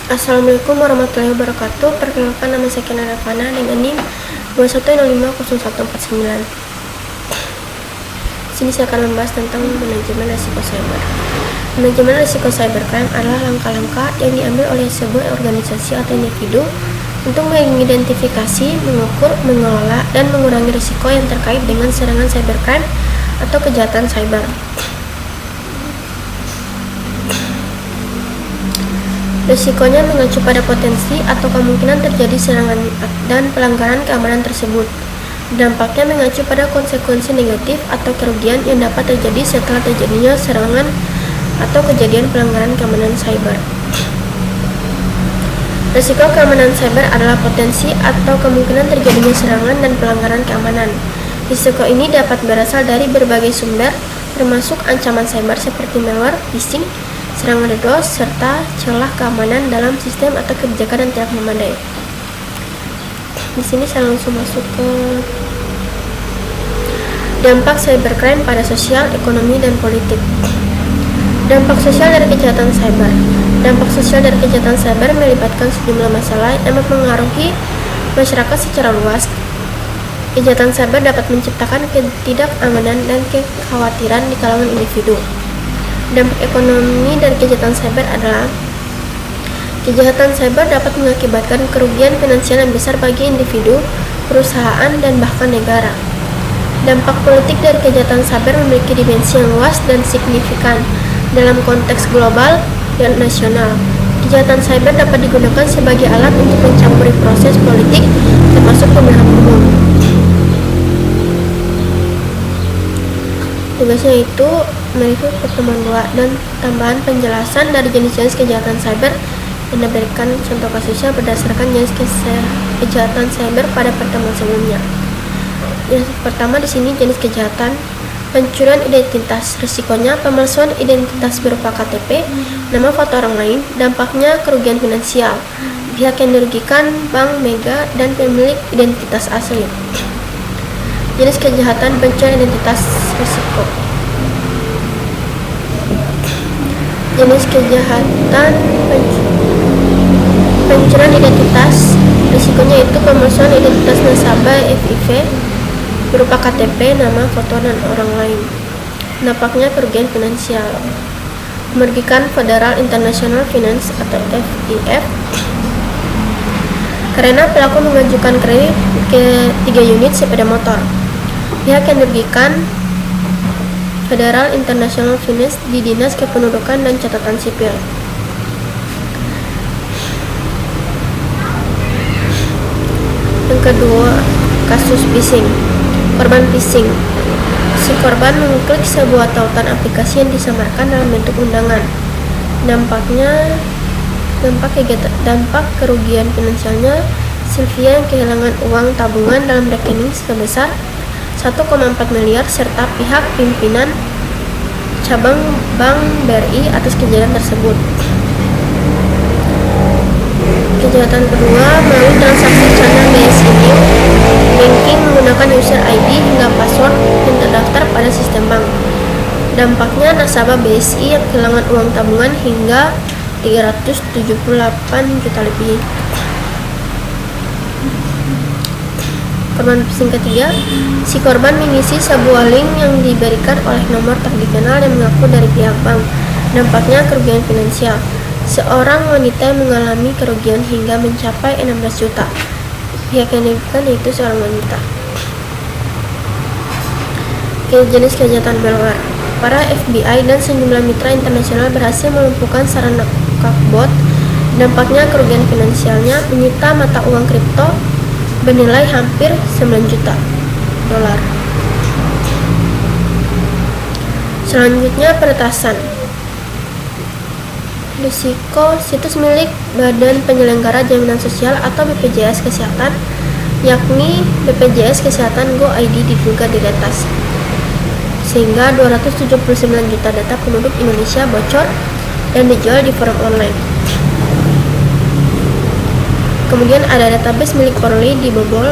Assalamualaikum warahmatullahi wabarakatuh. Perkenalkan, nama saya Kiana Ravana dengan NIM 21050149. Sini saya akan membahas tentang manajemen risiko cyber. Manajemen risiko cybercrime adalah langkah-langkah yang diambil oleh sebuah organisasi atau individu untuk mengidentifikasi, mengukur, mengelola, dan mengurangi risiko yang terkait dengan serangan cybercrime atau kejahatan cyber. Risikonya mengacu pada potensi atau kemungkinan terjadi serangan dan pelanggaran keamanan tersebut. Dampaknya mengacu pada konsekuensi negatif atau kerugian yang dapat terjadi setelah terjadinya serangan atau kejadian pelanggaran keamanan cyber. Risiko keamanan cyber adalah potensi atau kemungkinan terjadinya serangan dan pelanggaran keamanan. Risiko ini dapat berasal dari berbagai sumber, termasuk ancaman cyber seperti malware, phishing, serangan DDoS, serta celah keamanan dalam sistem atau kebijakan yang tidak memadai. Di sini saya langsung masuk ke dampak cybercrime pada sosial, ekonomi, dan politik. Dampak sosial dari kejahatan cyber. Dampak sosial dari kejahatan cyber melibatkan sejumlah masalah yang mempengaruhi masyarakat secara luas. Kejahatan cyber dapat menciptakan ketidakamanan dan kekhawatiran di kalangan individu. Dampak ekonomi dari kejahatan cyber adalah kejahatan cyber dapat mengakibatkan kerugian finansial yang besar bagi individu, perusahaan, dan bahkan negara. Dampak politik dari kejahatan cyber memiliki dimensi yang luas dan signifikan dalam konteks global dan nasional. Kejahatan cyber dapat digunakan sebagai alat untuk mencampuri proses politik, termasuk pemilihan umum. Tugasnya itu mereview pertemuan 2 dan tambahan penjelasan dari jenis-jenis kejahatan cyber yang diberikan contoh kasusnya berdasarkan jenis kejahatan cyber pada pertemuan sebelumnya. Yang pertama di sini jenis kejahatan pencurian identitas, risikonya pemalsuan identitas berupa KTP, nama foto orang lain, dampaknya kerugian finansial, pihak yang dirugikan bank, mega, dan pemilik identitas asli. Jenis kejahatan pencurian identitas, risiko. Jenis kejahatan pencurian identitas, risikonya itu pemalsuan identitas nasabah FIV berupa KTP, nama, foto, dan orang lain. Dampaknya kerugian finansial. Merugikan Federal International Finance atau FIF karena pelaku mengajukan kredit ke 3 unit sepeda motor. Pihak yang dirugikan Federal International Finance di Dinas Kependudukan dan Catatan Sipil. Yang kedua, kasus phishing. Korban phishing. Si korban mengklik sebuah tautan aplikasi yang disamarkan dalam bentuk undangan. Dampak kerugian finansialnya, Sylvia yang kehilangan uang tabungan dalam rekening sebesar 1,4 miliar serta pihak pimpinan cabang Bank BRI atas kejadian tersebut. Kejahatan kedua, melalui transaksi channel BSI banking menggunakan user ID hingga password yang terdaftar pada sistem bank. Dampaknya nasabah BSI yang kehilangan uang tabungan hingga 378 juta lebih. Korban phishing ketiga, si korban mengisi sebuah link yang diberikan oleh nomor tak dikenal yang mengaku dari pihak bank. Dampaknya kerugian finansial. Seorang wanita yang mengalami kerugian hingga mencapai 16 juta. Pihak yang dirugikan yaitu seorang wanita. Jenis kejahatan malware. Para FBI dan sejumlah mitra internasional berhasil melumpuhkan sarana bot. Dampaknya kerugian finansialnya menyita mata uang kripto bernilai hampir 9 juta dolar. Selanjutnya peretasan. Risiko situs milik Badan Penyelenggara Jaminan Sosial atau BPJS Kesehatan, yakni BPJS Kesehatan Go ID diduga diretas, sehingga 279 juta data penduduk Indonesia bocor dan dijual di forum online. Kemudian ada database milik Polri dibobol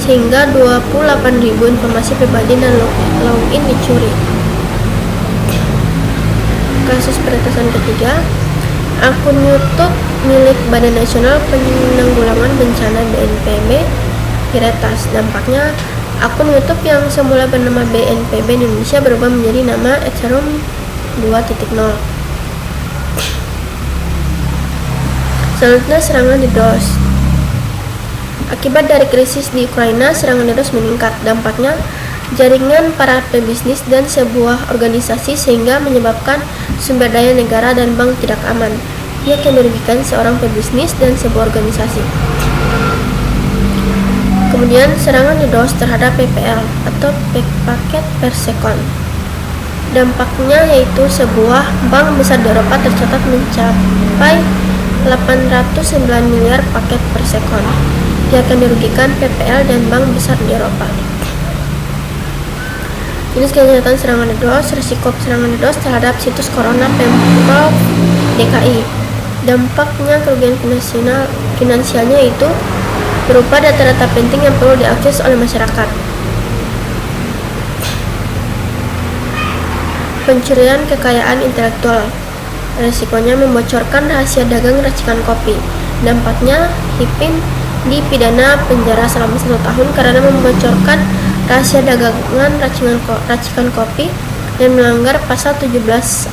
sehingga 28.000 informasi pribadi dan login dicuri. Kasus peretasan ketiga, Akun YouTube milik Badan Nasional Penanggulangan Bencana BNPB diretas. Dampaknya, akun YouTube yang semula bernama BNPB Indonesia berubah menjadi nama Ethereum 2.0. Selanjutnya, serangan DDoS. Akibat dari krisis di Ukraina, serangan DDoS meningkat. Dampaknya, jaringan para pebisnis dan sebuah organisasi sehingga menyebabkan sumber daya negara dan bank tidak aman. Ia akan merugikan seorang pebisnis dan sebuah organisasi. Kemudian serangan DDoS terhadap PPL atau paket per second. Dampaknya yaitu sebuah bank besar di Eropa tercatat mencapai 809 miliar paket per second. Ia akan dirugikan PPL dan bank besar di Eropa. Jenis kejahatan serangan DDoS. Risiko serangan DDoS terhadap situs Corona Pemprov DKI. Dampaknya kerugian finansialnya itu berupa data-data penting yang perlu diakses oleh masyarakat. Pencurian kekayaan intelektual. Risikonya membocorkan rahasia dagang racikan kopi. Dampaknya Hipin dipidana penjara selama 1 tahun karena membocorkan rahasia dagangan racikan kopi dan melanggar pasal 17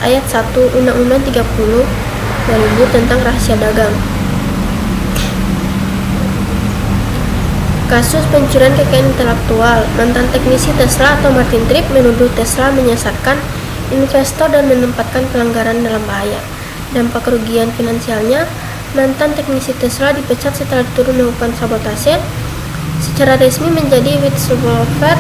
ayat 1 Undang-Undang 30 2000 tentang rahasia dagang. Kasus pencurian kekayaan intelektual. Mantan teknisi Tesla atau Martin Tripp menuduh Tesla menyesatkan investor dan menempatkan pelanggaran dalam bahaya. Dampak kerugian finansialnya, mantan teknisi Tesla dipecat setelah turun melakukan sabotase secara resmi menjadi whistleblower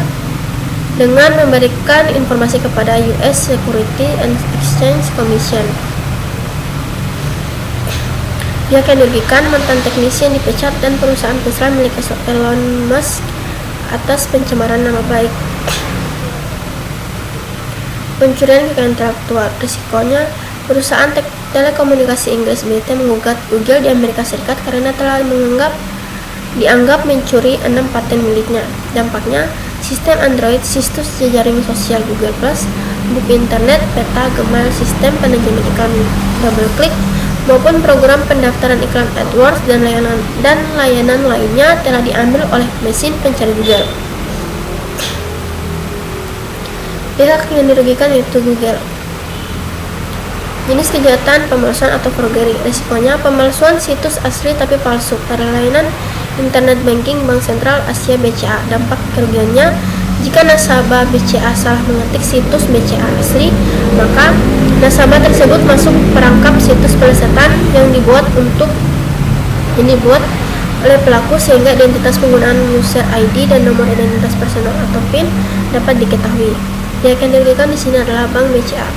dengan memberikan informasi kepada US Security and Exchange Commission. Dia akan dirugikan mantan teknisi yang dipecat dan perusahaan Tesla milik Elon Musk atas pencemaran nama baik. Pencurian kekayaan intelektual. Risikonya, perusahaan telekomunikasi Inggris BT menggugat Google di Amerika Serikat karena telah dianggap mencuri 6 paten miliknya. Dampaknya, sistem Android, situs jejaring sosial Google+, buku internet, peta, Gmail, sistem manajemen iklan DoubleClick, maupun program pendaftaran iklan AdWords dan layanan lainnya telah diambil oleh mesin pencari Google. Pihak yang dirugikan yaitu Google. Jenis kejahatan pemalsuan atau forgery. Risikonya pemalsuan situs asli tapi palsu pada layanan internet banking Bank Sentral Asia BCA. Dampak kerugiannya, jika nasabah BCA salah mengetik situs BCA asli, maka nasabah tersebut masuk perangkap situs pelesetan yang dibuat oleh pelaku sehingga identitas penggunaan user ID dan nomor identitas personal atau PIN dapat diketahui. Yang akan dirugikan di sini adalah Bank BCA.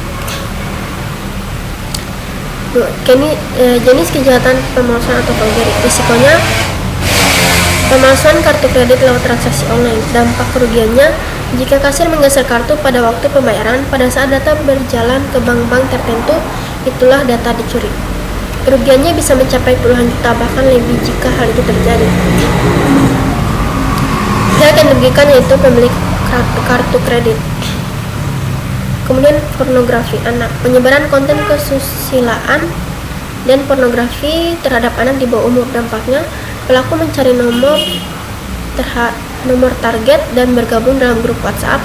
Jenis kejahatan pemalsuan atau forgery. Risikonya pemalsuan kartu kredit lewat transaksi online. Dampak kerugiannya, jika kasir menggeser kartu pada waktu pembayaran pada saat data berjalan ke bank-bank tertentu, itulah data dicuri. Kerugiannya bisa mencapai puluhan juta bahkan lebih jika hal itu terjadi. Yang akan dirugikan yaitu pemilik kartu kredit. Kemudian pornografi anak. Penyebaran konten kesusilaan dan pornografi terhadap anak di bawah umur. Dampaknya, pelaku mencari nomor target dan bergabung dalam grup WhatsApp.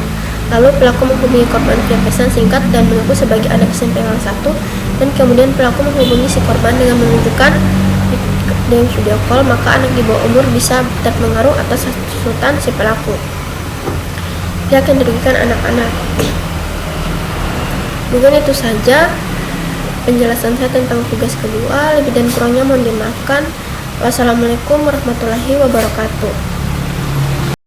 Lalu pelaku menghubungi korban via pesan singkat dan mengaku sebagai anak SMP kelas 1, dan kemudian pelaku menghubungi si korban dengan menunjukkan dengan video call, maka anak di bawah umur bisa terpengaruh atas hasutan si pelaku. Dia akan dirugikan anak-anak. Mungkin itu saja penjelasan saya tentang tugas kedua. Lebih dan kurangnya mohon dimaafkan. Wassalamualaikum warahmatullahi wabarakatuh.